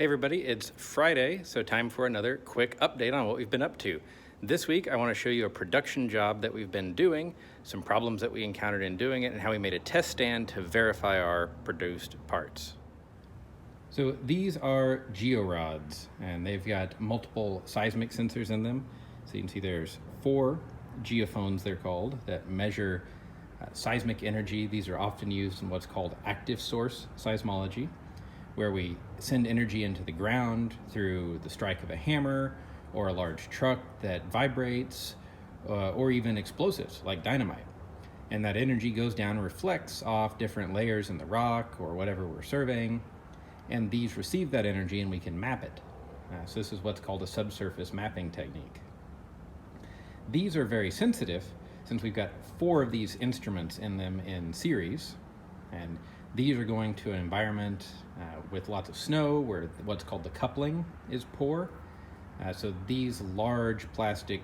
Hey everybody, it's Friday, so time for another quick update on what we've been up to. This week I want to show you a production job that we've been doing, some problems that we encountered in doing it, and how we made a test stand to verify our produced parts. So these are georods, and they've got multiple seismic sensors in them. So you can see there's 4 geophones, they're called, that measure seismic energy. These are often used in what's called active source seismology, where we send energy into the ground through the strike of a hammer or a large truck that vibrates, or even explosives like dynamite. And that energy goes down and reflects off different layers in the rock or whatever we're surveying, and these receive that energy and we can map it. So this is what's called a subsurface mapping technique. These are very sensitive since we've got 4 of these instruments in them in series, and these are going to an environment with lots of snow where what's called the coupling is poor. So these large plastic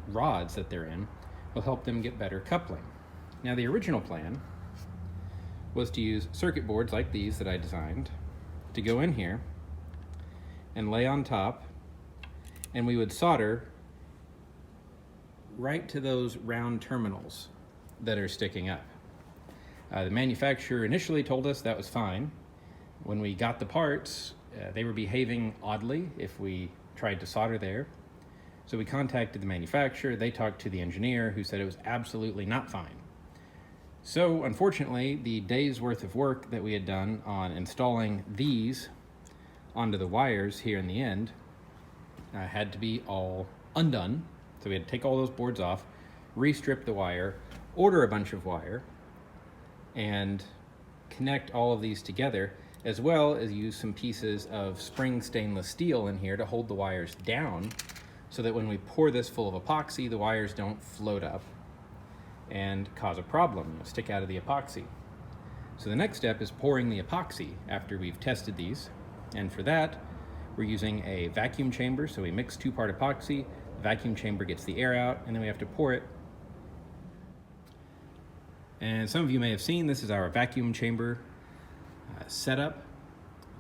rods that they're in will help them get better coupling. Now the original plan was to use circuit boards like these that I designed to go in here and lay on top, and we would solder right to those round terminals that are sticking up. The manufacturer initially told us that was fine. When we got the parts, they were behaving oddly if we tried to solder there. So we contacted the manufacturer, they talked to the engineer who said it was absolutely not fine. So unfortunately, the day's worth of work that we had done on installing these onto the wires here in the end had to be all undone. So we had to take all those boards off, re-strip the wire, order a bunch of wire, and connect all of these together, as well as use some pieces of spring stainless steel in here to hold the wires down so that when we pour this full of epoxy, the wires don't float up and cause a problem, stick out of the epoxy. So the next step is pouring the epoxy after we've tested these, and for that we're using a vacuum chamber. So we mix 2-part epoxy, the vacuum chamber gets the air out, and then we have to pour it. And some of you may have seen, this is our vacuum chamber setup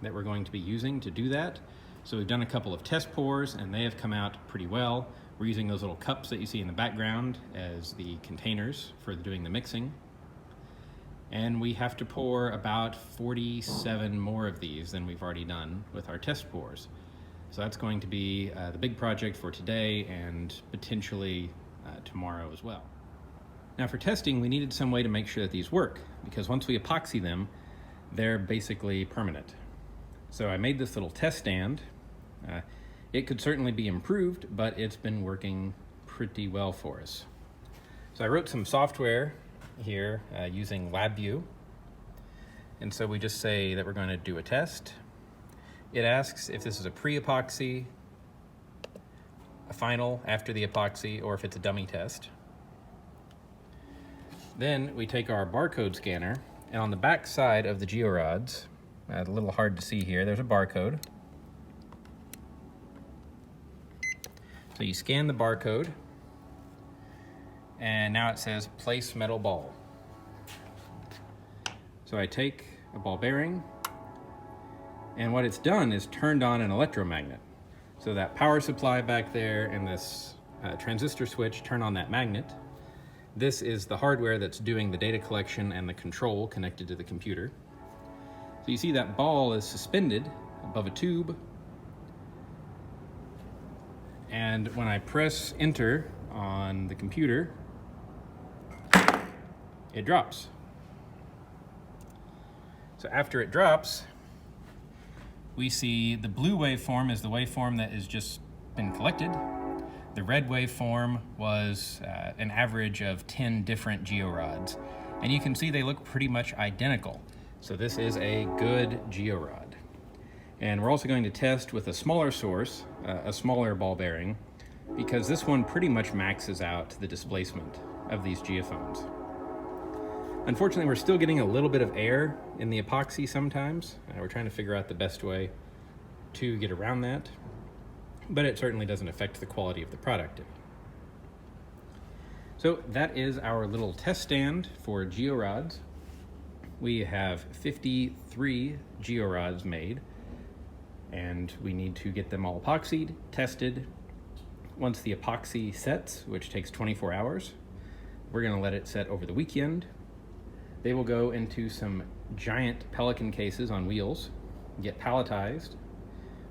that we're going to be using to do that. So we've done a couple of test pours and they have come out pretty well. We're using those little cups that you see in the background as the containers for doing the mixing. And we have to pour about 47 more of these than we've already done with our test pours. So that's going to be the big project for today and potentially tomorrow as well. Now for testing, we needed some way to make sure that these work, because once we epoxy them, they're basically permanent. So I made this little test stand. It could certainly be improved, but it's been working pretty well for us. So I wrote some software here using LabVIEW. And so we just say that we're going to do a test. It asks if this is a pre-epoxy, a final after the epoxy, or if it's a dummy test. Then we take our barcode scanner, and on the back side of the georods, a little hard to see here, there's a barcode. So you scan the barcode, and now it says place metal ball. So I take a ball bearing, and what it's done is turned on an electromagnet. So that power supply back there and this transistor switch turn on that magnet. This is the hardware that's doing the data collection and the control connected to the computer. So you see that ball is suspended above a tube, and when I press enter on the computer, it drops. So after it drops, we see the blue waveform is the waveform that has just been collected. The red waveform was an average of 10 different georods. And you can see they look pretty much identical. So this is a good georod. And we're also going to test with a smaller source, a smaller ball bearing, because this one pretty much maxes out the displacement of these geophones. Unfortunately, we're still getting a little bit of air in the epoxy sometimes. We're trying to figure out the best way to get around that, but it certainly doesn't affect the quality of the product. So that is our little test stand for georods. We have 53 georods made, and we need to get them all epoxied, tested. Once the epoxy sets, which takes 24 hours, we're gonna let it set over the weekend. They will go into some giant Pelican cases on wheels, get palletized,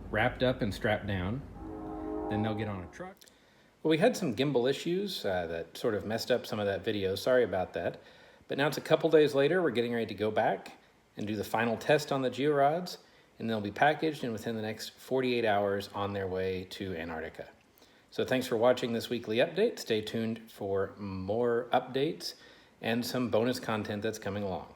wrapped up and strapped down. Then they'll get on a truck. Well, we had some gimbal issues that sort of messed up some of that video. Sorry about that. But now it's a couple days later. We're getting ready to go back and do the final test on the georods, and they'll be packaged and within the next 48 hours on their way to Antarctica. So thanks for watching this weekly update. Stay tuned for more updates and some bonus content that's coming along.